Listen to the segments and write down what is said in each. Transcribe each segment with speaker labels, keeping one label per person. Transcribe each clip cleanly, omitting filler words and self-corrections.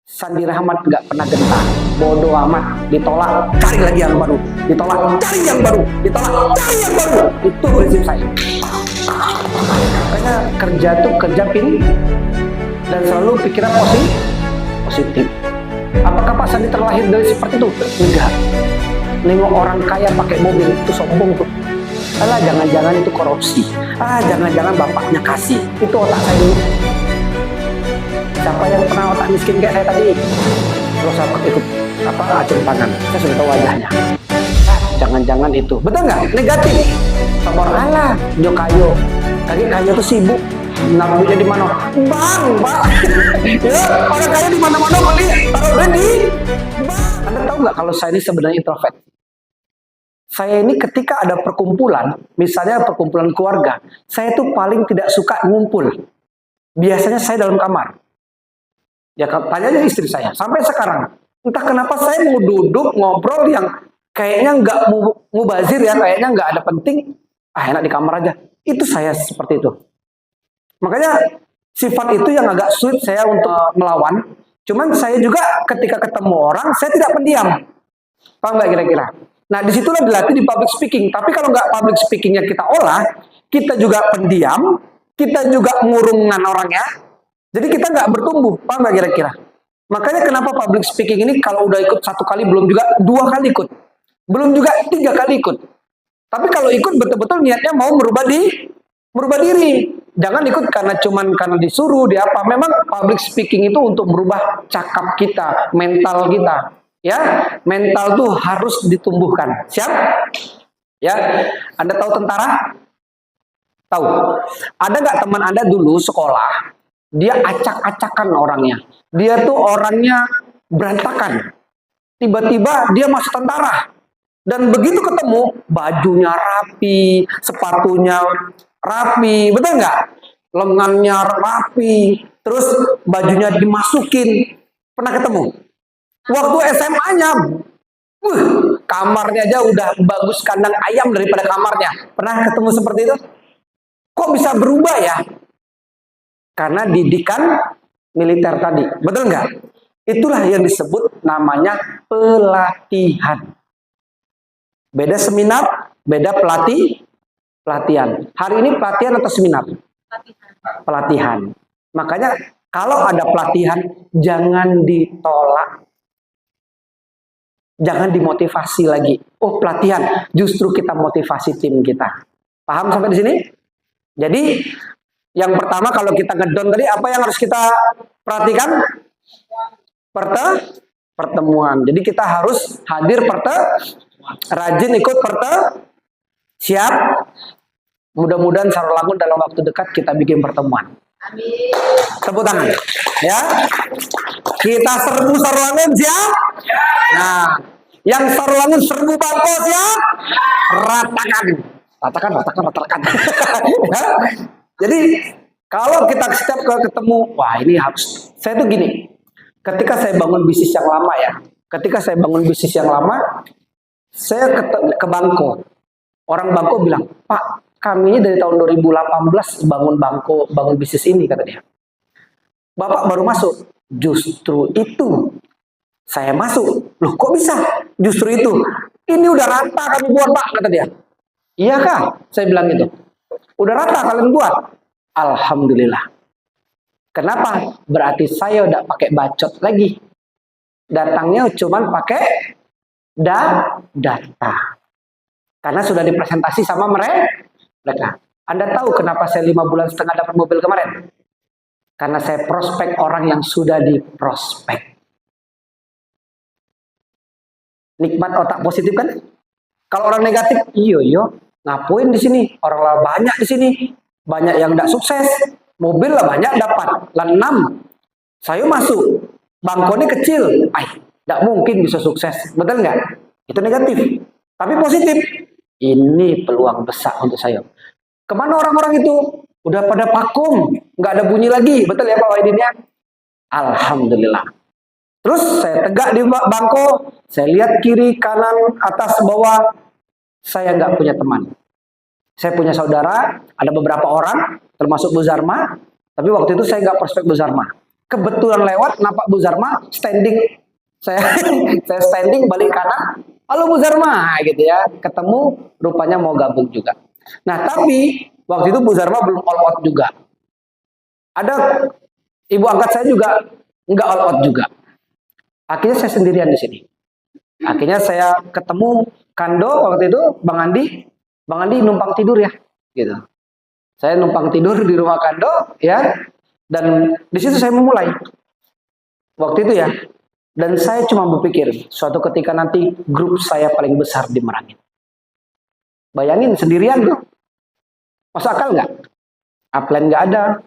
Speaker 1: Sandi Rahmat nggak pernah gentar, bodoh amat, ditolak, cari lagi yang baru, ditolak, cari yang baru, ditolak, cari yang baru. Itu prinsip saya. Karena kerja tuh kerja dan selalu pikiran positif. Apakah Pak Sandi terlahir dari seperti itu? Enggak. Nengok orang kaya pakai mobil itu sombong tuh. Alah, jangan-jangan itu korupsi. Jangan-jangan bapaknya kasih. Itu otak saya dulu. Siapa yang pernah otak miskin kayak saya tadi? Terus saya ikut acung tangan. Saya sudah tahu wajahnya. Jangan-jangan itu. Betul nggak? Negatif. Sabor alah, jo kayo. Tadi kayo tuh sibuk. Naruhnya di mana? Bang. Ya, orang kaya di mana-mana beli. Taruh di bang. Anda tahu nggak kalau saya ini sebenarnya introvert? Saya ini ketika ada perkumpulan, misalnya perkumpulan keluarga, saya tuh paling tidak suka ngumpul. Biasanya saya dalam kamar. Ya tanya aja istri saya, sampai sekarang. Entah kenapa saya mau duduk ngobrol yang kayaknya nggak mubazir ya, kayaknya nggak ada penting. Enak di kamar aja. Itu saya seperti itu. Makanya sifat itu yang agak sulit saya untuk melawan. Cuman saya juga ketika ketemu orang, saya tidak pendiam. Paham nggak kira-kira? Nah disitulah dilatih di public speaking. Tapi kalau nggak public speakingnya kita olah, kita juga pendiam, kita juga ngurungan orangnya. Jadi kita nggak bertumbuh, paham nggak kira-kira? Makanya kenapa public speaking ini kalau udah ikut 1 kali, belum juga 2 kali ikut, belum juga 3 kali ikut. Tapi kalau ikut betul-betul niatnya mau merubah diri. Jangan ikut karena disuruh, di apa. Memang public speaking itu untuk merubah cakap kita, mental kita. Ya, mental tuh harus ditumbuhkan. Siap? Ya, Anda tahu tentara? Tahu. Ada nggak teman Anda dulu sekolah? Dia acak-acakan orangnya. Dia tuh orangnya berantakan. Tiba-tiba dia masuk tentara. Dan begitu ketemu, bajunya rapi, sepatunya rapi, betul nggak? Lengannya rapi, terus bajunya dimasukin. Pernah ketemu? Waktu SMA-nya, kamarnya aja udah bagus kandang ayam daripada kamarnya. Pernah ketemu seperti itu? Kok bisa berubah ya? Karena didikan militer tadi, betul nggak? Itulah yang disebut namanya pelatihan. Beda seminar, beda pelatihan. Hari ini pelatihan atau seminar? Pelatihan. Makanya kalau ada pelatihan, jangan ditolak. Jangan dimotivasi lagi. Oh pelatihan, justru kita motivasi tim kita. Paham sampai di sini? Jadi yang pertama kalau kita ngedown tadi, apa yang harus kita perhatikan? Pertemuan. Jadi kita harus hadir rajin ikut siap. Mudah-mudahan Sarolangun dalam waktu dekat kita bikin pertemuan. Amin. Tepuk tangan. Ya. Kita serbu Sarolangun siap? Nah, yang Sarolangun serbu Bangko siap? Ratakan. Ya. Jadi kalau kita setiap ketemu, wah ini harus. Saya tuh gini. Ketika saya bangun bisnis yang lama ya. Saya ke Bangko. Orang Bangko bilang, Pak, kami ini dari tahun 2018 bangun bisnis ini, kata dia. Bapak baru masuk. Justru itu saya masuk. Loh kok bisa? Justru itu. Ini udah rata kami buat, Pak, kata dia. Iya kah? Saya bilang gitu. Udah rata kalian buat? Alhamdulillah. Kenapa? Berarti saya udah pakai bacot lagi. Datangnya cuman pakai data. Karena sudah dipresentasi sama mereka. Anda tahu kenapa saya 5,5 bulan dapat mobil kemarin? Karena saya prospek orang yang sudah diprospek. Nikmat otak positif kan? Kalau orang negatif, iyo, ngapain di sini? Orang lah banyak di sini. Banyak yang tidak sukses. Mobil lah banyak dapat. Lah 6. Saya masuk. Bangko ini kecil. Tidak mungkin bisa sukses. Betul nggak? Itu negatif. Tapi positif. Ini peluang besar untuk saya. Kemana orang-orang itu? Udah pada vakum. Nggak ada bunyi lagi. Betul ya Pak Wahidin ya? Alhamdulillah. Terus saya tegak di bangko. Saya lihat kiri, kanan, atas, bawah. Saya nggak punya teman. Saya punya saudara. Ada beberapa orang. Termasuk Bu Zarma. Tapi waktu itu saya nggak prospek Bu Zarma. Kebetulan lewat, nampak Bu Zarma standing. Saya saya standing balik kanan. Halo Bu Zarma, gitu ya. Ketemu, rupanya mau gabung juga. Nah, tapi waktu itu Bu Zarma belum all out juga. Ada ibu angkat saya juga nggak all out juga. Akhirnya saya sendirian di sini. Akhirnya saya ketemu Kando waktu itu, Bang Andi numpang tidur ya, gitu. Saya numpang tidur di rumah Kando, ya, dan di situ saya memulai waktu itu ya. Dan saya cuma berpikir, suatu ketika nanti grup saya paling besar di Merangin. Bayangin sendirian tuh, masuk akal nggak? Upline nggak ada,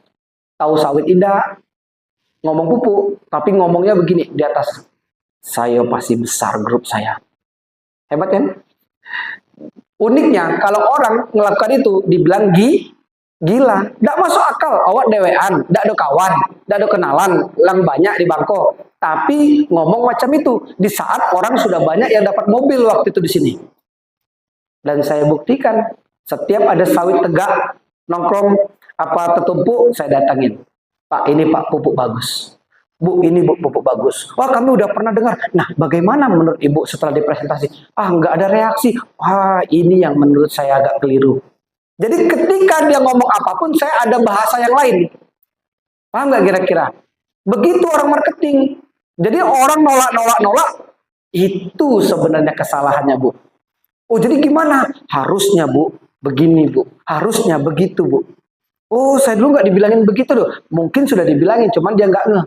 Speaker 1: tahu sawit indah, ngomong pupuk, tapi ngomongnya begini di atas. Saya pasti besar grup saya. Hebat kan? Uniknya kalau orang melakukan itu dibilang gila, tidak masuk akal. Awak dewean, tidak ada kawan, tidak ada kenalan, yang banyak di Bangko. Tapi ngomong macam itu di saat orang sudah banyak yang dapat mobil waktu itu di sini. Dan saya buktikan setiap ada sawit tegak nongkrong apa tertumpuk saya datangin. Pak ini Pak pupuk bagus. Bu, ini Bu, pupuk bagus. Wah, kami udah pernah dengar. Nah, bagaimana menurut Ibu setelah dipresentasi? Ah, nggak ada reaksi. Wah, ini yang menurut saya agak keliru. Jadi ketika dia ngomong apapun, saya ada bahasa yang lain. Paham nggak kira-kira? Begitu orang marketing. Jadi orang nolak, itu sebenarnya kesalahannya, Bu. Oh, jadi gimana? Harusnya, Bu, begini, Bu. Harusnya begitu, Bu. Oh, saya dulu nggak dibilangin begitu loh. Mungkin sudah dibilangin, cuman dia nggak ngeh.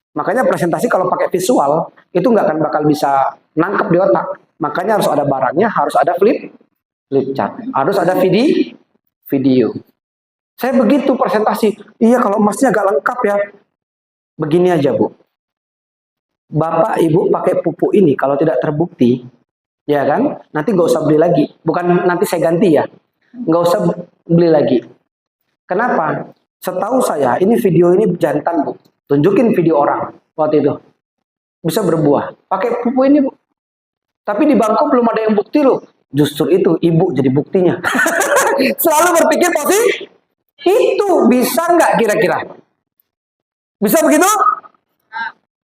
Speaker 1: Makanya presentasi kalau pakai visual itu nggak akan bakal bisa nangkep di otak. Makanya harus ada barangnya, harus ada flip chart, harus ada video. Saya begitu presentasi. Iya kalau emasnya agak lengkap ya. Begini aja Bu. Bapak Ibu pakai pupuk ini kalau tidak terbukti, ya kan? Nanti nggak usah beli lagi. Bukan nanti saya ganti ya. Nggak usah beli lagi. Kenapa? Setahu saya ini video ini jantan Bu. Tunjukin video orang waktu itu. Bisa berbuah. Pakai pupuk ini Bu. Tapi di Bangko belum ada yang bukti loh. Justru itu Ibu jadi buktinya. Selalu berpikir positif. Itu bisa nggak kira-kira? Bisa begitu?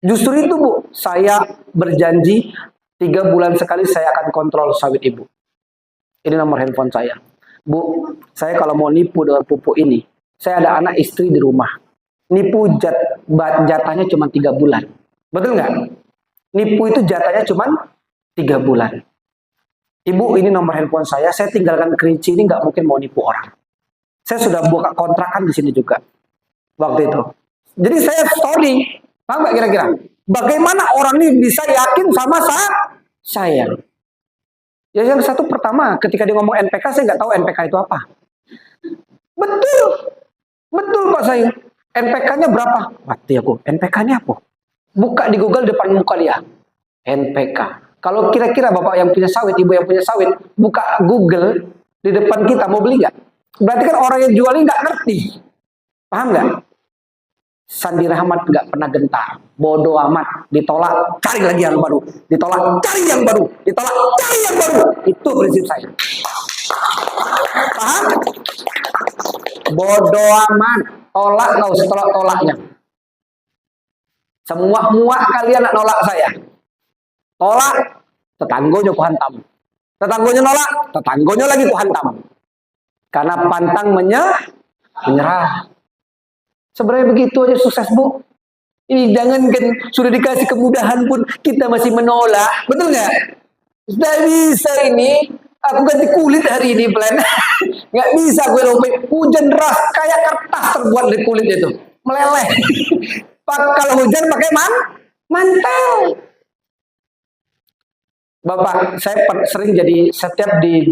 Speaker 1: Justru itu Bu. Saya berjanji 3 bulan sekali saya akan kontrol sawit Ibu. Ini nomor handphone saya. Bu, saya kalau mau nipu dengan pupuk ini, saya ada anak istri di rumah. Nipu jatahnya cuma 3 bulan. Betul nggak? Nipu itu jatahnya cuma 3 bulan. Ibu, ini nomor handphone saya tinggalkan Kerinci ini nggak mungkin mau nipu orang. Saya sudah buka kontrakan di sini juga. Waktu itu. Jadi saya story. Paham nggak kira-kira? Bagaimana orang ini bisa yakin sama saya? Ya yang satu pertama, ketika dia ngomong NPK, saya nggak tahu NPK itu apa. Betul. Betul Pak Sayung. NPK-nya berapa? Mati aku. NPK-nya apa? Buka di Google depan muka dia. NPK. Kalau kira-kira Bapak yang punya sawit, Ibu yang punya sawit, buka Google di depan kita, mau beli nggak? Berarti kan orang yang jual ini nggak ngerti. Paham nggak? Sandi Rahmat nggak pernah gentar. Bodoh amat. Ditolak, cari lagi yang baru. Ditolak, cari yang baru. Ditolak, cari yang baru. Itu prinsip saya. Paham? Bodoh amat. Tolak nggak usah tolak-tolaknya. Semua muak kalian nak nolak saya. Tolak, tetanggonya ku hantam. Tetanggonya nolak, tetanggonya lagi ku hantam. Karena pantang menyerah. Sebenarnya begitu aja sukses Bu. Ini jangankan sudah dikasih kemudahan pun kita masih menolak. Betul nggak? Sudah bisa ini. Aku ganti kulit hari ini plan. Nggak bisa gue lompat. Hujan deras kayak kertas terbuat dari kulit itu. Meleleh. Kalau hujan pakai mantel. Bapak, saya sering jadi setiap di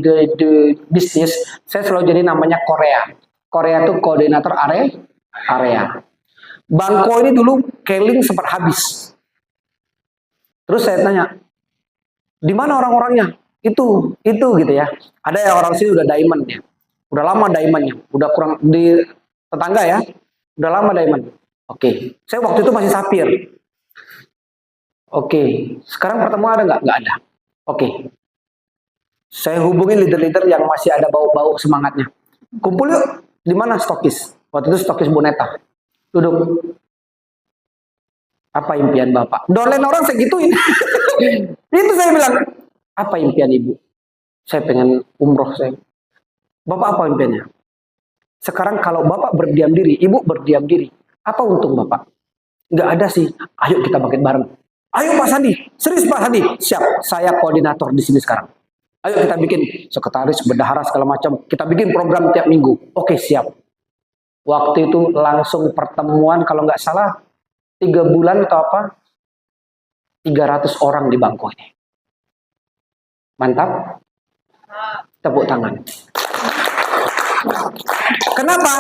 Speaker 1: bisnis, saya selalu jadi namanya Korea. Korea itu koordinator area. Bangko ini dulu keling sempat habis. Terus saya tanya, di mana orang-orangnya? Itu gitu ya. Ada yang orang sini udah diamond ya. Udah lama diamondnya. Udah kurang di tetangga ya. Udah lama diamond. Oke. Saya waktu itu masih sapir. Oke. Sekarang pertemuan ada nggak? Nggak ada. Oke. Saya hubungin leader-leader yang masih ada bau-bau semangatnya. Kumpul yuk. Di mana stokis? Waktu itu stokis Boneta. Duduk. Apa impian Bapak? Dolen orang segituin. Itu saya bilang, apa impian Ibu? Saya pengen umroh saya. Bapak apa impiannya? Sekarang kalau Bapak berdiam diri, Ibu berdiam diri, apa untung Bapak? Nggak ada sih. Ayo kita bangkit bareng. Ayo Pak Sandi, serius Pak Sandi, siap. Saya koordinator di sini sekarang. Ayo kita bikin sekretaris, bendahara segala macam. Kita bikin program tiap minggu. Oke siap. Waktu itu langsung pertemuan kalau nggak salah 3 bulan atau apa 300 orang di bangku ini. Mantap. Tepuk tangan. Kenapa?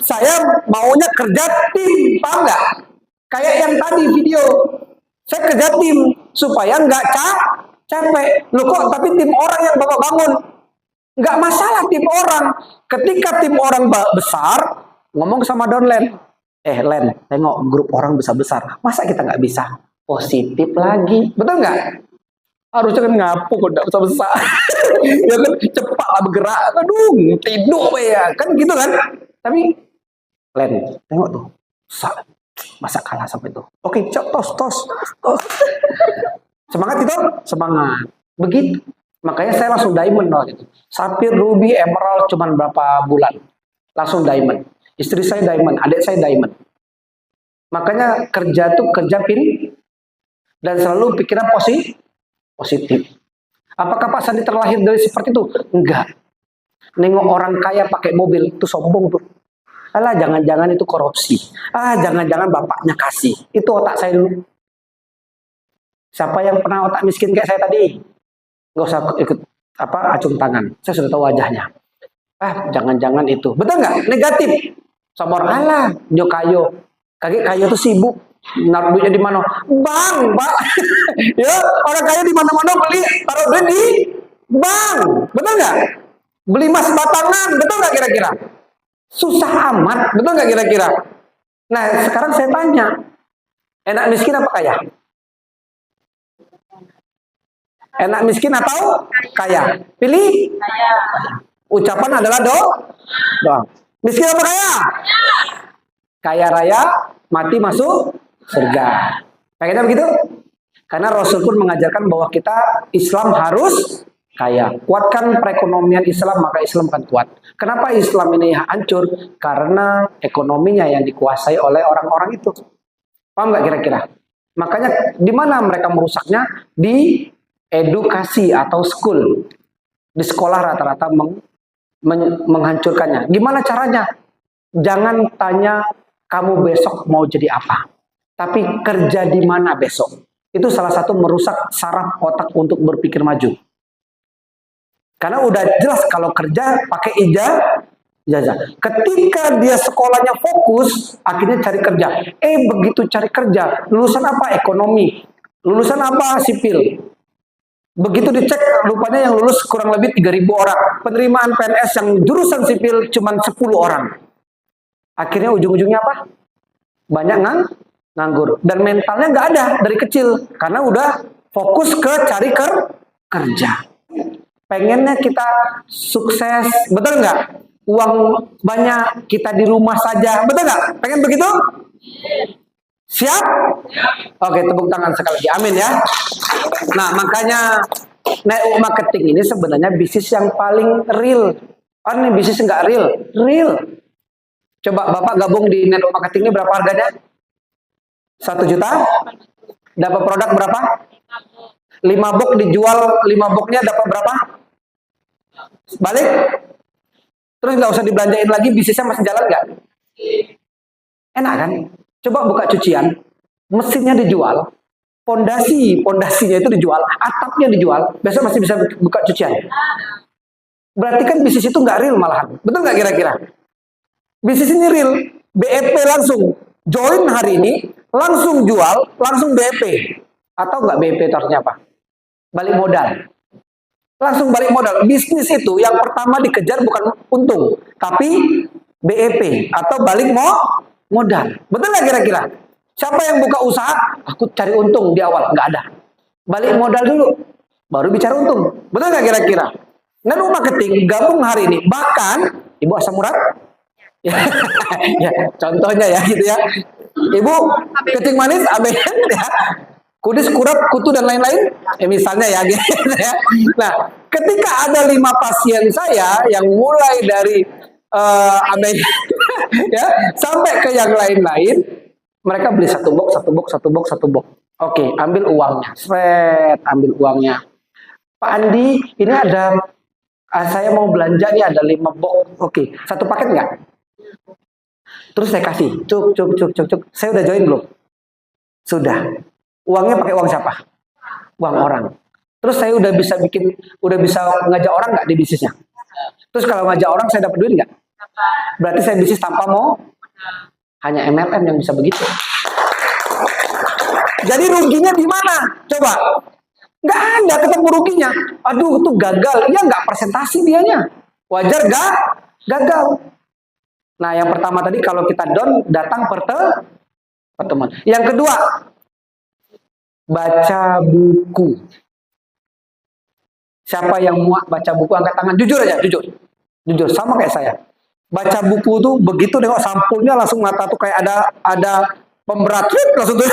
Speaker 1: Saya maunya kerja tim, paham nggak? Kayak yang tadi video. Saya kerja tim supaya nggak capek. Loh kok tapi tim orang yang Bapak bangun? Nggak masalah tim orang. Ketika tim orang besar, ngomong sama downline. Len, tengok grup orang besar-besar. Masa kita nggak bisa positif lagi? Betul nggak? Harusnya kan ngapu kok nggak besar-besar. Ya kan cepat lah bergerak. Aduh, tidur ya. Kan gitu kan? Tapi, Len, tengok tuh. Masa kalah sampai itu. Oke, tos. Semangat itu? Semangat. Begitu. Makanya saya langsung diamond gitu. Sapphire, ruby, emerald cuman berapa bulan. Langsung diamond. Istri saya diamond, adik saya diamond. Makanya kerja tuh kerja pin dan selalu pikiran positif. Apakah Pak Sandi terlahir dari seperti itu? Enggak. Nengok orang kaya pakai mobil itu sombong tuh. Alah, jangan-jangan itu korupsi. Jangan-jangan bapaknya kasih. Itu otak saya dulu. Siapa yang pernah otak miskin kayak saya tadi? Nggak usah ikut acung tangan. Saya sudah tahu wajahnya. Jangan-jangan itu. Betul nggak? Negatif. Sama orang, alah, nyo kayo. Kakek kayo tuh sibuk. Naruh duitnya di mana? Bang. Ya, orang kaya di mana-mana beli, taruh duit di bank. Betul nggak? Beli emas batangan. Betul nggak kira-kira? Susah amat. Betul nggak kira-kira? Nah, sekarang saya tanya. Enak miskin apa kaya? Enak miskin atau kaya? Pilih. Kaya. Ucapan adalah doang. Miskin apa kaya? Kaya raya, mati masuk surga. Kayaknya begitu? Karena Rasul pun mengajarkan bahwa kita Islam harus kaya. Kuatkan perekonomian Islam, maka Islam akan kuat. Kenapa Islam ini hancur? Karena ekonominya yang dikuasai oleh orang-orang itu. Paham nggak kira-kira? Makanya di mana mereka merusaknya? Di edukasi atau school. Di sekolah rata-rata menghancurkannya. Gimana caranya? Jangan tanya kamu besok mau jadi apa. Tapi kerja di mana besok. Itu salah satu merusak saraf otak untuk berpikir maju. Karena udah jelas kalau kerja pakai ijazah. Ketika dia sekolahnya fokus, akhirnya cari kerja. Begitu cari kerja, lulusan apa? Ekonomi. Lulusan apa? Sipil. Begitu dicek, rupanya yang lulus kurang lebih 3.000 orang. Penerimaan PNS yang jurusan sipil cuma 10 orang. Akhirnya ujung-ujungnya apa? Banyak nganggur. Dan mentalnya nggak ada dari kecil. Karena udah fokus ke cari kerja. Pengennya kita sukses, betul nggak? Uang banyak, kita di rumah saja, betul nggak? Pengen begitu? Siap? Oke, tepuk tangan sekali lagi. Amin ya. Nah, makanya network marketing ini sebenarnya bisnis yang paling real. Ini bisnis nggak real? Real. Coba Bapak gabung di network marketing ini berapa harganya? 1 juta? Dapat produk berapa? 5 box dijual, 5 boxnya dapat berapa? Balik? Terus nggak usah dibelanjain lagi, bisnisnya masih jalan nggak? Enak kan? Coba buka cucian, mesinnya dijual, pondasinya itu dijual, atapnya dijual, besok masih bisa buka cucian. Berarti kan bisnis itu nggak real malahan. Betul nggak kira-kira? Bisnis ini real, BEP langsung. Join hari ini, langsung jual, langsung BEP. Atau nggak BEP itu artinya apa? Balik modal. Langsung balik modal. Bisnis itu yang pertama dikejar bukan untung, tapi BEP atau balik modal. Betul nggak kira-kira? Siapa yang buka usaha? Aku cari untung di awal. Nggak ada. Balik modal dulu, baru bicara untung. Betul nggak kira-kira? Network marketing gabung hari ini. Bahkan, Ibu Asam Murad, ya, contohnya ya gitu ya. Ibu, kencing manis, aben, ya. Kudis, kurap, kutu, dan lain-lain. Misalnya ya, gitu ya. Nah, ketika ada 5 pasien saya yang mulai dari aben, ya, sampai ke yang lain-lain, mereka beli satu box. Oke, ambil uangnya. Ambil uangnya. Pak Andi, ini ada, saya mau belanja nih, ada 5 box. Oke, satu paket nggak? Terus saya kasih, cuk. Saya udah join belum? Sudah. Uangnya pakai uang siapa? Uang orang. Terus saya udah bisa ngajak orang nggak di bisnisnya? Terus kalau ngajak orang saya dapat duit nggak? Berarti saya bisnis tanpa mau. Hanya MLM yang bisa begitu. Jadi ruginya di mana? Coba. Nggak ada ketemu ruginya. Aduh, itu gagal. Ya nggak presentasi dianya. Wajar nggak? Gagal. Nah, yang pertama tadi kalau kita down, datang pertemuan. Yang kedua, baca buku. Siapa yang muak baca buku, angkat tangan. Jujur aja, jujur. Jujur, sama kayak saya. Baca buku tuh begitu nengok sampulnya langsung mata tuh kayak ada pemberat langsung tuh.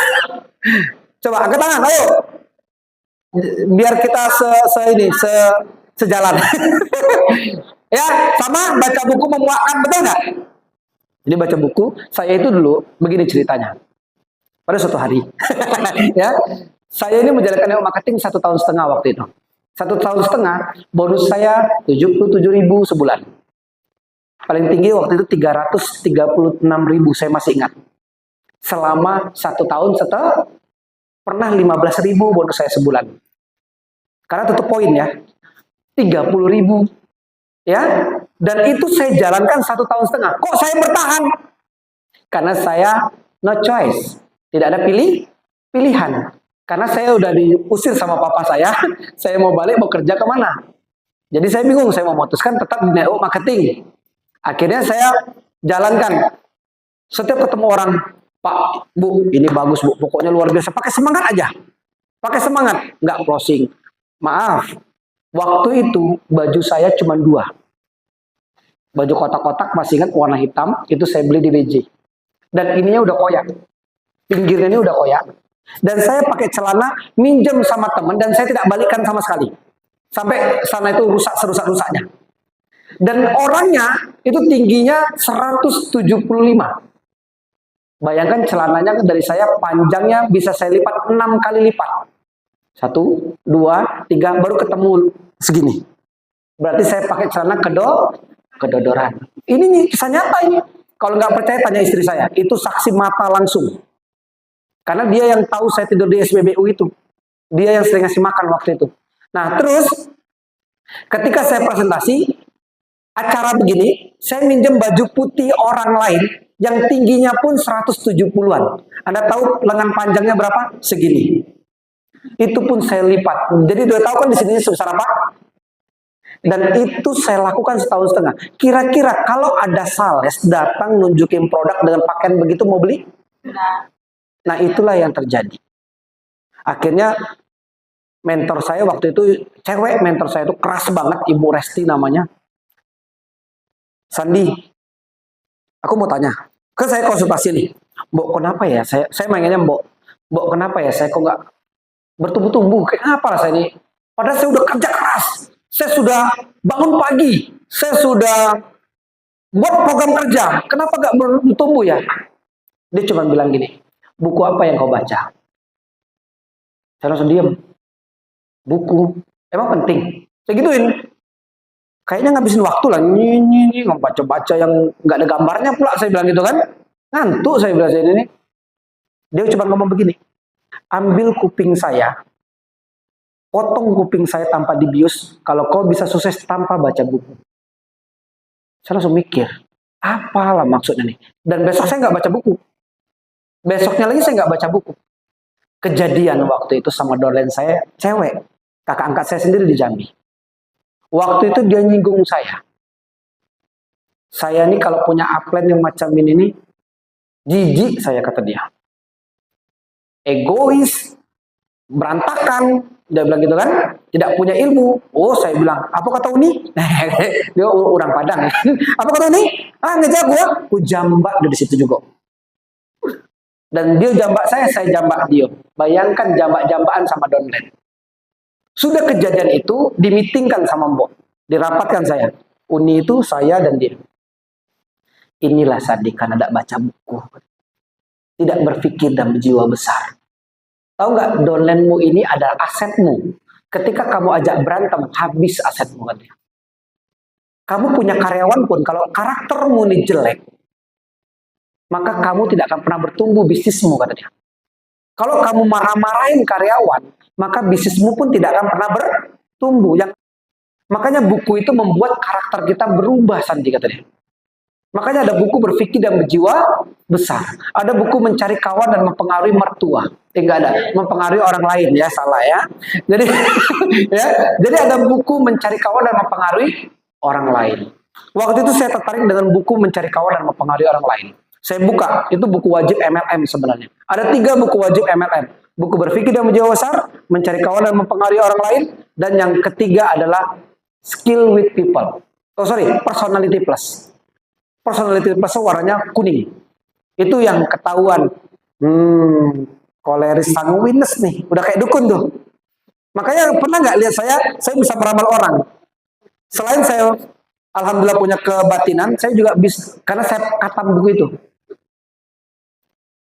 Speaker 1: Coba angkat tangan, ayo. Biar kita sejalan. Ya, sama baca buku memuakkan, betul nggak? Jadi baca buku, saya itu dulu begini ceritanya. Pada suatu hari, ya, saya ini menjalankan marketing 1,5 tahun waktu itu. 1,5 tahun, bonus saya 77.000 sebulan. Paling tinggi waktu itu 336.000, saya masih ingat. Selama 1 tahun setelah pernah 15.000 bonus saya sebulan. Karena tutup poin ya, 30.000, ya. Dan itu saya jalankan 1,5 tahun. Kok saya bertahan? Karena saya no choice, tidak ada pilihan. Karena saya udah diusir sama papa saya mau balik, mau kerja kemana? Jadi saya bingung, saya memutuskan tetap di network marketing. Akhirnya saya jalankan. Setiap ketemu orang, Pak, Bu, ini bagus Bu, pokoknya luar biasa. Pakai semangat aja. Pakai semangat, nggak closing. Maaf, waktu itu baju saya cuma 2. Baju kotak-kotak, masih ingat warna hitam, itu saya beli di BJ. Dan ininya udah koyak. Pinggirnya ini udah koyak. Dan saya pakai celana minjem sama teman dan saya tidak balikan sama sekali. Sampai sana itu rusak serusak-rusaknya. Dan orangnya itu tingginya 175. Bayangkan celananya dari saya panjangnya bisa saya lipat 6 kali lipat. 1, 2, 3 baru ketemu segini. Berarti saya pakai celana kedodoran. Ini nih kisah nyata ini. Kalau nggak percaya tanya istri saya. Itu saksi mata langsung. Karena dia yang tahu saya tidur di SPBU itu. Dia yang sering ngasih makan waktu itu. Nah terus ketika saya presentasi acara begini, saya minjem baju putih orang lain yang tingginya pun 170-an. Anda tahu lengan panjangnya berapa? Segini. Itu pun saya lipat. Jadi udah tahu kan di sini sebesar apa? Dan itu saya lakukan 1,5 tahun. Kira-kira kalau ada sales datang nunjukin produk dengan pakaian begitu, mau beli? Nah itulah yang terjadi. Akhirnya mentor saya waktu itu, cewek mentor saya itu keras banget, Ibu Resti namanya. Sandi, aku mau tanya, kan saya konsultasi nih, Mbok kenapa ya, saya mainnya Mbok kenapa ya, saya kok nggak bertumbuh-tumbuh, kenapa lah saya ini, padahal saya udah kerja keras, saya sudah bangun pagi, saya sudah buat program kerja, kenapa nggak bertumbuh ya? Dia cuma bilang gini, buku apa yang kau baca? Saya langsung diam. Buku, emang penting? Saya gituin. Kayaknya ngabisin waktu lah, ini baca-baca yang nggak ada gambarnya pula, saya bilang gitu kan. Ngantuk saya bilang ini. Dia cuma ngomong begini, ambil kuping saya, potong kuping saya tanpa dibius, kalau kau bisa sukses tanpa baca buku. Saya langsung mikir, apalah maksudnya nih. Dan besok saya nggak baca buku. Besoknya lagi saya nggak baca buku. Kejadian waktu itu sama dolen saya, cewek, kakak angkat saya sendiri di Jambi. Waktu itu dia nyinggung saya. Saya nih kalau punya upline yang macam ini, jijik saya kata dia. Egois, berantakan, dia bilang gitu kan, tidak punya ilmu. Oh saya bilang, apa kata Uni? Dia orang Padang. Apa kata Uni? Ah ngejar gua, jambak dari situ juga. Dan dia jambak saya jambak dia. Bayangkan jambak-jambakan sama downline. Sudah kejadian itu dimitingkan sama Mbok. Dirapatkan saya. Uni itu saya dan dia. Inilah Sandi karena tidak baca buku. Tidak berpikir dan berjiwa besar. Tahu nggak, downline-mu ini adalah asetmu. Ketika kamu ajak berantem, habis asetmu. Kamu punya karyawan pun, kalau karaktermu ini jelek, maka kamu tidak akan pernah bertumbuh bisnismu, kata dia. Kalau kamu marah-marahin karyawan, maka bisnismu pun tidak akan pernah bertumbuh. Makanya buku itu membuat karakter kita berubah, Sandi, kata dia. Makanya ada buku berpikir dan berjiwa besar. Ada buku mencari kawan dan mempengaruhi mertua. Enggak ada, mempengaruhi orang lain, ya, salah ya. Jadi jadi ada buku mencari kawan dan mempengaruhi orang lain. Waktu itu saya tertarik dengan buku mencari kawan dan mempengaruhi orang lain. Saya buka, itu buku wajib MLM sebenarnya. Ada 3 buku wajib MLM. Buku berpikir dan berjiwa besar, mencari kawan dan mempengaruhi orang lain, dan yang ketiga adalah skill with people. Personality plus. Personality plus warnanya kuning. Itu yang ketahuan. Koleris sanguinis nih, udah kayak dukun tuh. Makanya pernah nggak lihat saya bisa meramal orang. Selain saya alhamdulillah punya kebatinan, saya juga bisa, karena saya katam buku itu.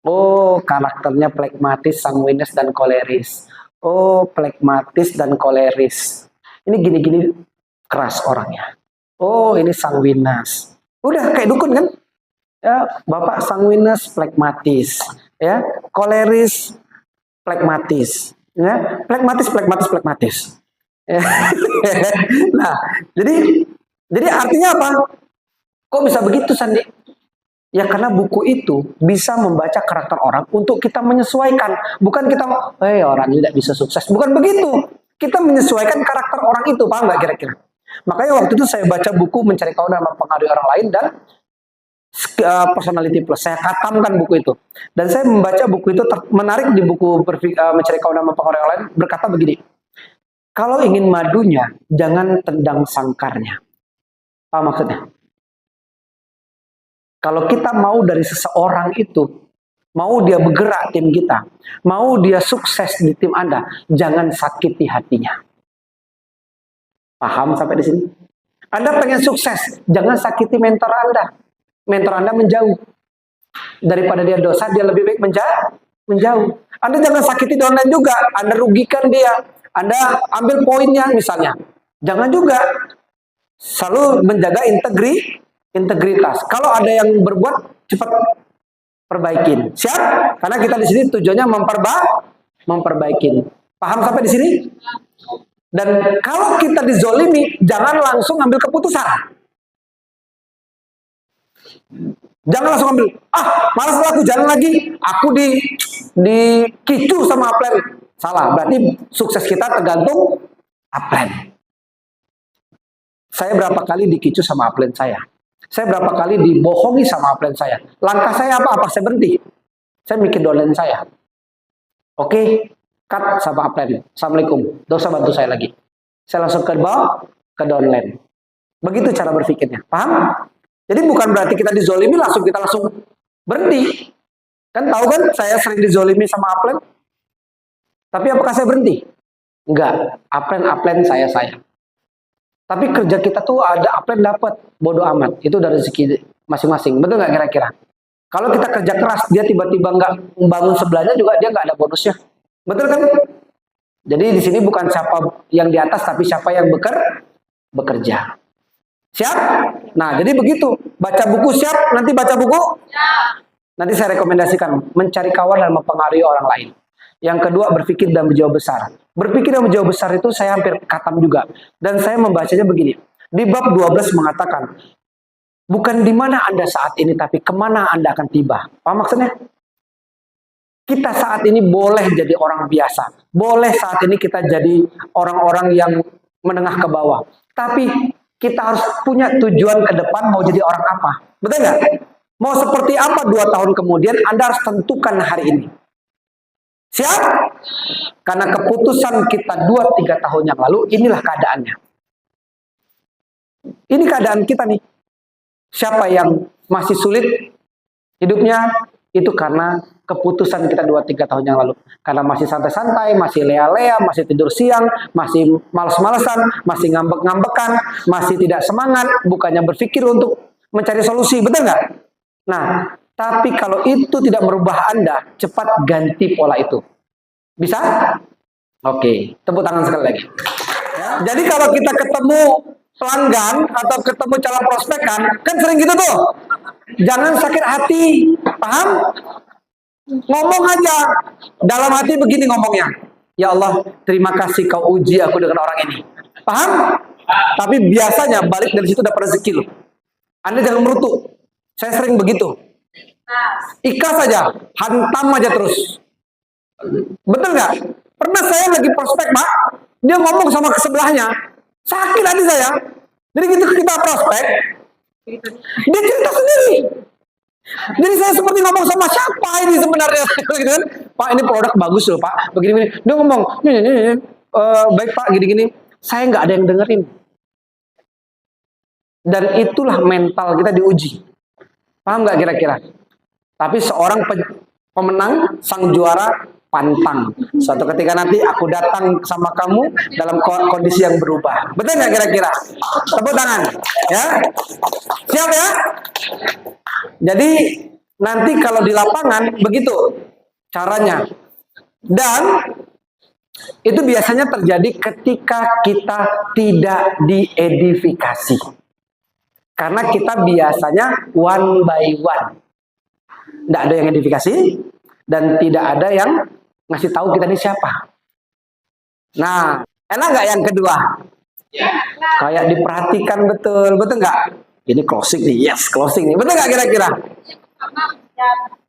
Speaker 1: Oh, karakternya plekmatis, sanguinis, dan koleris. Oh, plekmatis dan koleris. Ini gini-gini keras orangnya. Oh, ini sanguinas. Udah kayak dukun kan? Ya, Bapak sanguinis, plekmatis. Ya, koleris, plekmatis. Ya, plekmatis. Ya. Nah, jadi artinya apa? Kok bisa begitu, Sandi? Ya karena buku itu bisa membaca karakter orang untuk kita menyesuaikan. Bukan kita, orang ini tidak bisa sukses. Bukan begitu. Kita menyesuaikan karakter orang itu, paham nggak kira-kira? Makanya waktu itu saya baca buku mencari kawan dan mempengaruhi orang lain dan personality plus. Saya katamkan buku itu. Dan saya membaca buku itu menarik di buku mencari kawan dan mempengaruhi orang lain berkata begini. Kalau ingin madunya, jangan tendang sangkarnya. Apa maksudnya? Kalau kita mau dari seseorang itu, mau dia bergerak tim kita, mau dia sukses di tim Anda, jangan sakiti hatinya. Paham sampai di sini? Anda pengen sukses, jangan sakiti mentor Anda. Mentor Anda menjauh. Daripada dia dosa, dia lebih baik menjauh. Anda jangan sakiti downline juga, Anda rugikan dia. Anda ambil poinnya misalnya. Jangan juga. Selalu menjaga integritas. Kalau ada yang berbuat, cepat perbaikin. Siap? Karena kita di sini tujuannya memperbaikin. Paham sampai di sini? Dan kalau kita dizolimi, jangan langsung ambil keputusan. Jangan langsung ambil, malas aku jalan lagi, aku dikicu sama upline. Salah, berarti sukses kita tergantung upline. Saya berapa kali dikicu sama upline saya. Saya berapa kali dibohongi sama upline saya. Langkah saya apa? Saya berhenti. Saya mikir downline saya. Oke, cut sama upline. Assalamualaikum. Tidak usah bantu saya lagi. Saya langsung ke bawah, ke downline. Begitu cara berpikirnya. Paham? Jadi bukan berarti kita dizolimi kita langsung berhenti. Kan tahu kan saya sering dizolimi sama upline. Tapi apakah saya berhenti? Enggak. Upline saya. Tapi kerja kita tuh ada upline dapat, bodoh amat. Itu dari rezeki masing-masing. Betul nggak kira-kira? Kalau kita kerja keras, dia tiba-tiba nggak membangun sebelahnya juga dia nggak ada bonusnya. Betul kan? Jadi di sini bukan siapa yang di atas, tapi siapa yang bekerja. Siap? Nah, jadi begitu. Baca buku siap? Nanti baca buku? Siap. Nanti saya rekomendasikan mencari kawan dan mempengaruhi orang lain. Yang kedua, berpikir dan berjiwa besar. Berpikir dan berjiwa besar itu saya hampir katam juga. Dan saya membacanya begini. Di bab 12 mengatakan, bukan di mana Anda saat ini, tapi kemana Anda akan tiba. Apa maksudnya? Kita saat ini boleh jadi orang biasa. Boleh saat ini kita jadi orang-orang yang menengah ke bawah. Tapi kita harus punya tujuan ke depan mau jadi orang apa. Betul nggak? Mau seperti apa 2 tahun kemudian, Anda harus tentukan hari ini. Siap? Karena keputusan kita 2-3 tahun yang lalu, inilah keadaannya. Ini keadaan kita nih. Siapa yang masih sulit hidupnya, Itu karena keputusan kita 2-3 tahun yang lalu. Karena masih santai-santai, masih lea-lea, masih tidur siang, masih males-malesan, masih ngambek-ngambekan, masih tidak semangat, bukannya berpikir untuk mencari solusi. Betul nggak? Nah, tapi kalau itu tidak merubah Anda, cepat ganti pola itu. Bisa? Oke, tepuk tangan sekali lagi. Ya, jadi kalau kita ketemu pelanggan atau ketemu calon prospek kan sering gitu tuh. Jangan sakit hati, paham? Ngomong aja. Dalam hati begini ngomongnya. Ya Allah, terima kasih kau uji aku dengan orang ini. Paham? Tapi biasanya balik dari situ dapat rezeki loh. Anda jangan merutuk. Saya sering begitu. Ikhlas saja, hantam aja terus. Betul nggak? Pernah saya lagi prospek, Pak. Dia ngomong sama sebelahnya. Sakit hati saya. Jadi gitu kita prospek. Dia cerita sendiri. Jadi saya seperti ngomong sama siapa ini sebenarnya, gitu kan? Pak, ini produk bagus loh Pak. Begini-begini. Dia ngomong, baik Pak, gini-gini. Saya nggak ada yang dengerin. Dan itulah mental kita diuji. Paham nggak kira-kira? Tapi seorang pemenang, sang juara pantang. Suatu ketika nanti aku datang sama kamu dalam kondisi yang berubah. Betul nggak kira-kira? Tepuk tangan, ya. Siap ya? Jadi nanti kalau di lapangan begitu caranya. Dan itu biasanya terjadi ketika kita tidak diedifikasi. Karena kita biasanya one by one. Tidak ada yang edifikasi dan tidak ada yang ngasih tahu kita ini siapa. Nah, enak nggak yang kedua? Kayak diperhatikan betul, betul nggak? Ini closing nih, yes closing nih, betul nggak kira-kira?